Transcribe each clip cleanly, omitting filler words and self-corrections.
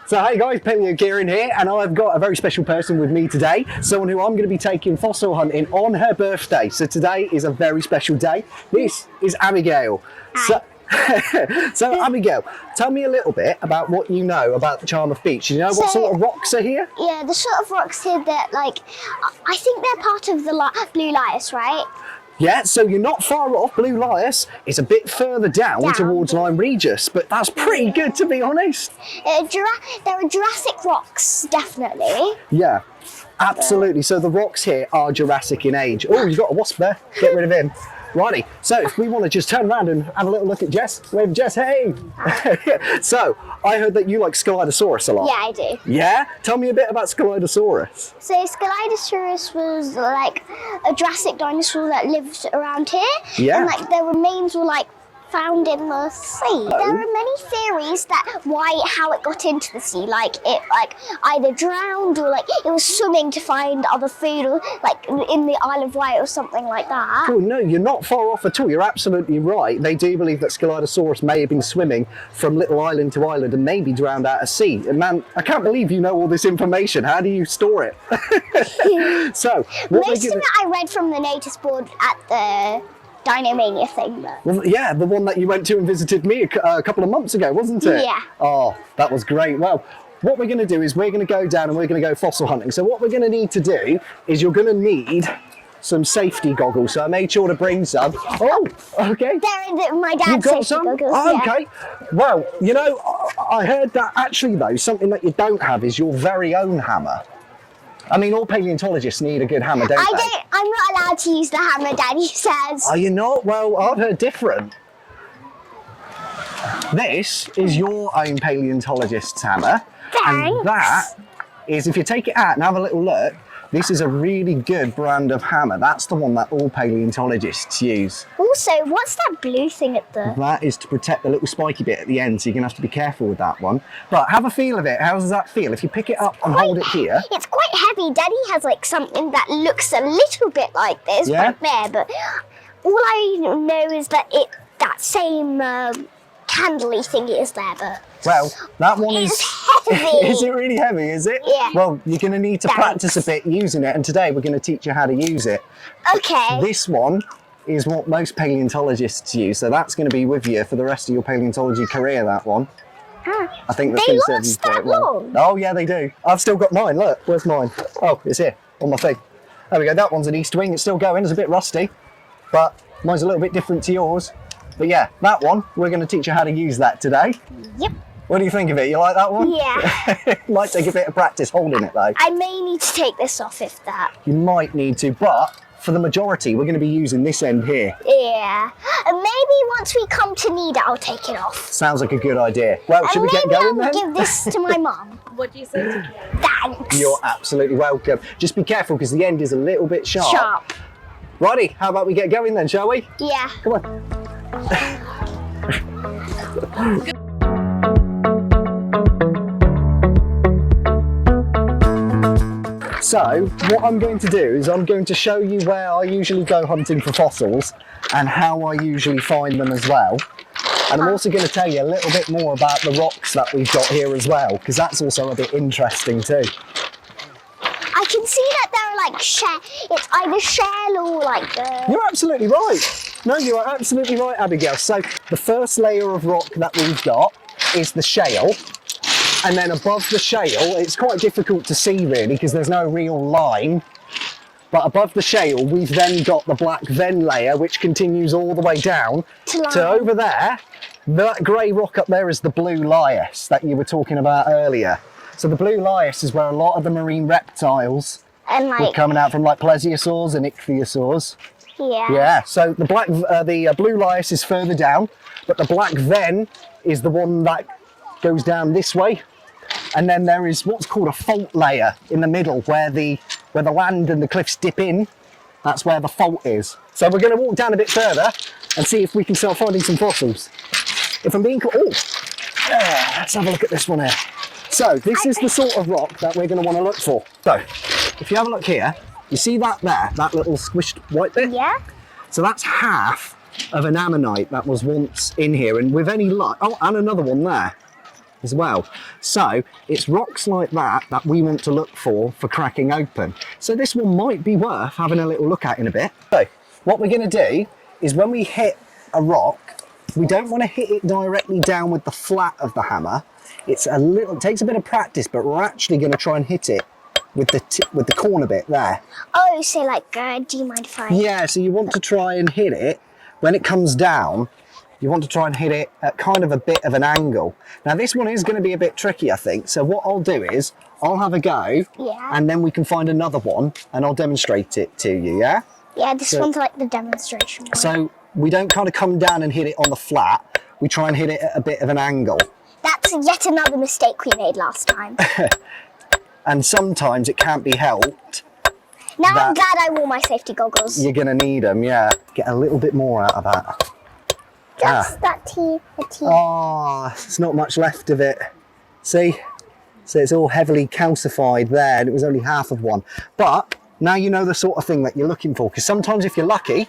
So hey guys, Paleo-Kieran here, and I've got a very special person with me today, someone who I'm going to be taking fossil hunting on her birthday. So today is a very special day. This is Abigail. So Abigail, tell me a little bit about what you know about the Charmouth Beach. You know what sort of rocks are here? Yeah, the sort of rocks here that, like, I think they're part of the Blue Lias, right? Yeah, so you're not far off. Blue Lias is a bit further down towards Lyme Regis, but that's pretty good, to be honest. There are Jurassic rocks, definitely. Yeah, absolutely. So the rocks here are Jurassic in age. Oh, you've got a wasp there. Get rid of him. Righty, so if we want to just turn around and have a little look at Jess, wave Jess, hey! So, I heard that you like Scalydosaurus a lot. Yeah, I do. Yeah? Tell me a bit about Scalydosaurus. So Scalydosaurus was like a Jurassic dinosaur that lived around here. Yeah. And like their remains were like found in the sea. There are many theories that how it got into the sea. Like it either drowned or like it was swimming to find other food, or like in the Isle of Wight or something like that. Oh no, you're not far off at all. You're absolutely right. They do believe that Scalydosaurus may have been swimming from little island to island and maybe drowned out at sea. And man, I can't believe you know all this information. How do you store it? So, most of it I read from the notice board at the Dinomania thing, but... Well, yeah, the one that you went to and visited me a couple of months ago, wasn't it? Yeah. Oh, that was great. Well, what we're going to do is we're going to go down and we're going to go fossil hunting. So what we're going to need to do is you're going to need some safety goggles. So I made sure to bring some. Oh, okay. They're my dad's You've got safety some? goggles. Oh, yeah. okay. Well, you know, I heard that actually though, something that you don't have is your very own hammer. I mean, all paleontologists need a good hammer, don't they? I'm not allowed to use the hammer, Daddy says. Are you not? Well, I've heard different. This is your own paleontologist's hammer. Thanks. And that is, if you take it out and have a little look, this is a really good brand of hammer. That's the one that all paleontologists use. Also, what's that blue thing at the... That is to protect the little spiky bit at the end, so you're going to have to be careful with that one. But have a feel of it. How does that feel? If you pick it up and hold it here... It's quite heavy. Daddy has like something that looks a little bit like this right there, but all I know is that that same candly thingy is there, but... Well, that one is is heavy. Is it really heavy, is it? Yeah. Well, you're going to need to practice a bit using it, and today we're going to teach you how to use it. Okay. This one is what most paleontologists use, so that's going to be with you for the rest of your paleontology career, that one. I think that's They going to serve you last quite that well. long? Oh, yeah, they do. I've still got mine, look. Where's mine? Oh, it's here, on my thing. There we go, that one's an east wing. It's still going, it's a bit rusty, but mine's a little bit different to yours. But yeah, that one, we're going to teach you how to use that today. Yep. What do you think of it? You like that one? Yeah. Might take a bit of practice holding it though. I may need to take this off if that... You might need to, but for the majority, we're going to be using this end here. Yeah. And maybe once we come to need it, I'll take it off. Sounds like a good idea. Well, should we get going then? Maybe I'll give this to my mum. What do you say to Karen? Thanks. You're absolutely welcome. Just be careful because the end is a little bit sharp. Sharp. Righty, how about we get going then, shall we? Yeah. Come on. So, what I'm going to do is I'm going to show you where I usually go hunting for fossils and how I usually find them as well. And I'm also going to tell you a little bit more about the rocks that we've got here as well, because that's also a bit interesting too. I can see that there are like it's either shell or like the... You're absolutely right. No, you are absolutely right, Abigail. So the first layer of rock that we've got is the shale. And then above the shale, it's quite difficult to see really because there's no real line. But above the shale, we've then got the black ven layer, which continues all the way down to over there. That grey rock up there is the blue lias that you were talking about earlier. So the blue lias is where a lot of the marine reptiles were coming out from, like plesiosaurs and ichthyosaurs. Yeah. Yeah, so the blue lias is further down, but the black ven is the one that goes down this way. And then there is what's called a fault layer in the middle where the land and the cliffs dip in. That's where the fault is. So we're going to walk down a bit further and see if we can start finding some fossils. If I'm being let's have a look at this one here. So this is the sort of rock that we're going to want to look for. So if you have a look here, you see that there, that little squished white bit? Yeah. So that's half of an ammonite that was once in here, and with any luck, oh, and another one there. as well. So it's rocks like that that we want to look for cracking open. So this one might be worth having a little look at in a bit. So what we're going to do is when we hit a rock, we don't want to hit it directly down with the flat of the hammer. It takes a bit of practice, but we're actually going to try and hit it with the corner bit there. Oh, so like, do you mind if I? Yeah, so you want to try and hit it when it comes down. You want to try and hit it at kind of a bit of an angle. Now this one is going to be a bit tricky, I think. So what I'll do is I'll have a go, yeah, and then we can find another one and I'll demonstrate it to you. Yeah. Yeah, this one's like the demonstration one. So we don't kind of come down and hit it on the flat. We try and hit it at a bit of an angle. That's yet another mistake we made last time. And sometimes it can't be helped. Now I'm glad I wore my safety goggles. You're going to need them, yeah. Get a little bit more out of that. Just that teeth. Oh, there's not much left of it. See? So it's all heavily calcified there, and it was only half of one. But now you know the sort of thing that you're looking for, because sometimes if you're lucky,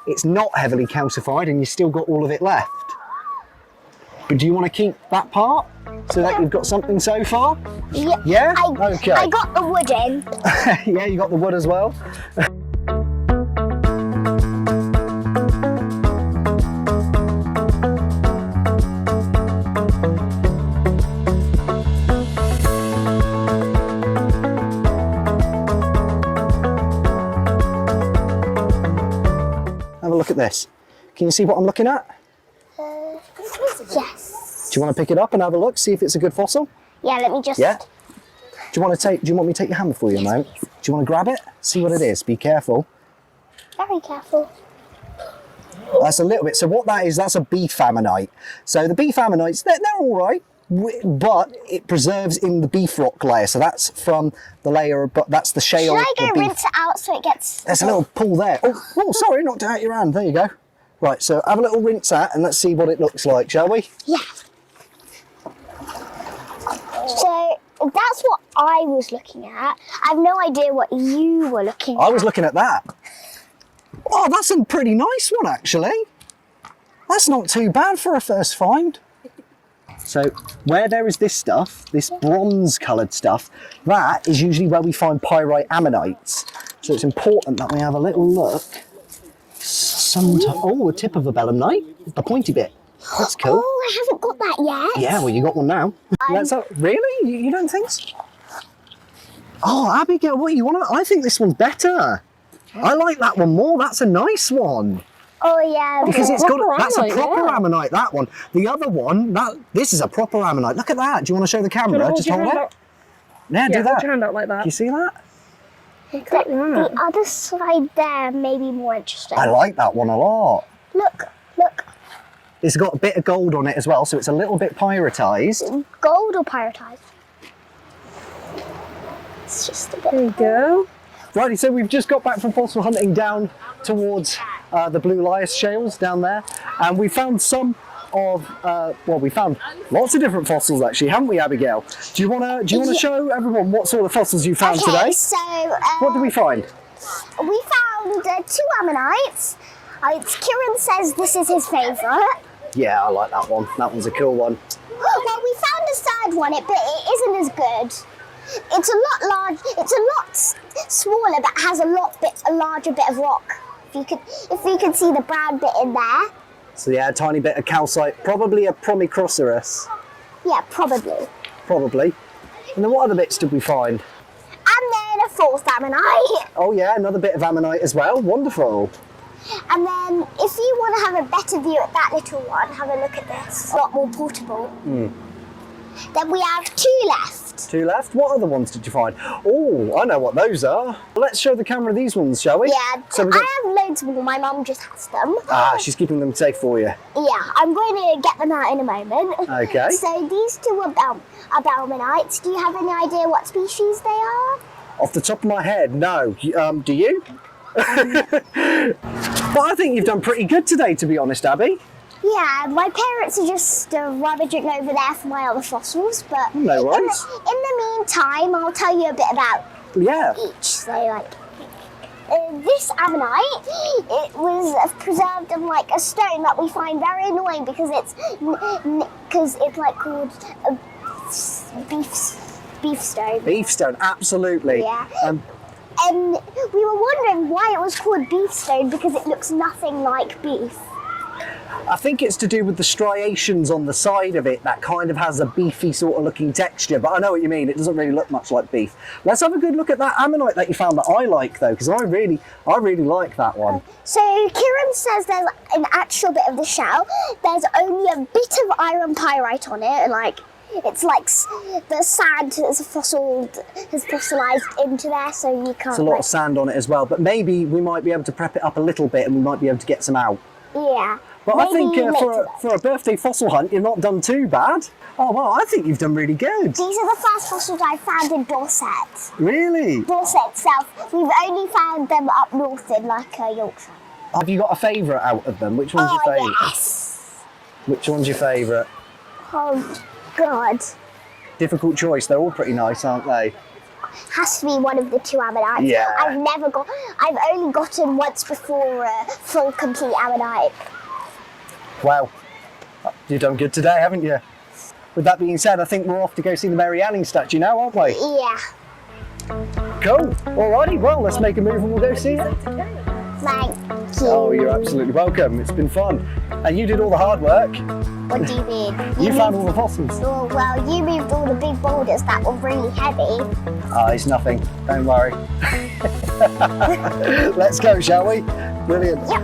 it's not heavily calcified and you've still got all of it left. But do you want to keep that part so that you've got something so far? Yeah. Yeah? Okay. I got the wood in. Yeah, you got the wood as well? Have a look at this. Can you see what I'm looking at? Yes. Do you want to pick it up and have a look, see if it's a good fossil? Yeah, let me just... Yeah? Do you want me to take your hammer for you a moment? Do you want to grab it? See what it is. Be careful. Very careful. That's a little bit. So what that is, that's a beef ammonite. So the beef ammonites, they're all right, but it preserves in the beef rock layer. So that's from the layer, but that's the shale. Should I go rinse it out so it gets... There's a little pull there. Oh, sorry, knocked it out your hand. There you go. Right, so have a little rinse out and let's see what it looks like, shall we? Yeah. So that's what I was looking at. I have no idea what you were looking at. I was looking at that. Oh, that's a pretty nice one, actually. That's not too bad for a first find. So where there is this stuff, this bronze-coloured stuff, that is usually where we find pyrite ammonites. So it's important that we have a little look. Oh, a tip of a belemnite, the pointy bit. That's cool. Oh, I haven't got that yet. Yeah, well, you got one now. Really? You don't think so? Oh, Abigail, what you want? I think this one's better. I like that one more. That's a nice one. Oh yeah. Because that's a proper ammonite, that one. The other one, this is a proper ammonite. Look at that. Do you want to show the camera? Just hold it. Yeah, do that. Hold your hand out like that. Do you see that? The other side there may be more interesting. I like that one a lot. Look. It's got a bit of gold on it as well, so it's a little bit pyritized. Gold or pyritized? It's just a bit. There you go. Righty, so we've just got back from fossil hunting down towards the Blue Lias shales down there, and we found some of we found lots of different fossils actually, haven't we, Abigail? Do you want to show everyone what sort of fossils you found today? So what did we find? We found 2 ammonites. Kieran says this is his favourite. Yeah, I like that one. That one's a cool one. Well, we found a third one, but it isn't as good. It's a lot large. It's a lot smaller, but has a larger bit of rock. If you could see the brown bit in there. So yeah, a tiny bit of calcite, probably a Promicrocerus. Yeah, probably. Probably. And then what other bits did we find? And then a 4th ammonite. Oh yeah, another bit of ammonite as well. Wonderful. And then, if you want to have a better view at that little one, have a look at this. A lot more portable. Then we have 2 left. 2 left? What other ones did you find? Oh, I know what those are. Let's show the camera these ones, shall we? Yeah, so I have loads more. My mum just has them. Ah, she's keeping them safe for you. Yeah, I'm going to get them out in a moment. Okay. So these 2 are ammonites. Do you have any idea what species they are? Off the top of my head, no. Do you? But I think you've done pretty good today, to be honest, Abby. Yeah, my parents are just rummaging over there for my other fossils, but no worries. In the meantime, I'll tell you a bit about each. So, this ammonite, it was preserved in a stone that we find very annoying because it's called beefstone. Beefstone, absolutely. Yeah. And we were wondering why it was called beefstone because it looks nothing like beef. I think it's to do with the striations on the side of it that kind of has a beefy sort of looking texture, but I know what you mean, it doesn't really look much like beef. Let's have a good look at that ammonite that you found that I like though, because I really like that one. So Kieran says there's an actual bit of the shell, there's only a bit of iron pyrite on it, and like it's like the sand has fossilized into there, so you can't. There's a lot of sand on it as well, but maybe we might be able to prep it up a little bit and we might be able to get some out. Yeah. But I think maybe for a birthday fossil hunt, you've not done too bad. Oh, well, I think you've done really good. These are the first fossils I found in Dorset. Really? Dorset itself. We've only found them up north in like Yorkshire. Have you got a favourite out of them? Which one's your favourite? Yes. Which one's your favourite? Oh, God. Difficult choice. They're all pretty nice, aren't they? Has to be one of the two ammonites. Yeah. I've only gotten once before a full complete ammonite. Wow. You've done good today, haven't you? With that being said, I think we're off to go see the Mary Anning statue now, aren't we? Yeah. Cool. Alrighty, well, let's make a move and we'll go see it. Thank you. Oh, you're absolutely welcome. It's been fun. And you did all the hard work. What do you mean? You found all the fossils. Oh, well, you moved all the big boulders that were really heavy. Oh, it's nothing. Don't worry. Let's go, shall we? Brilliant. Yep.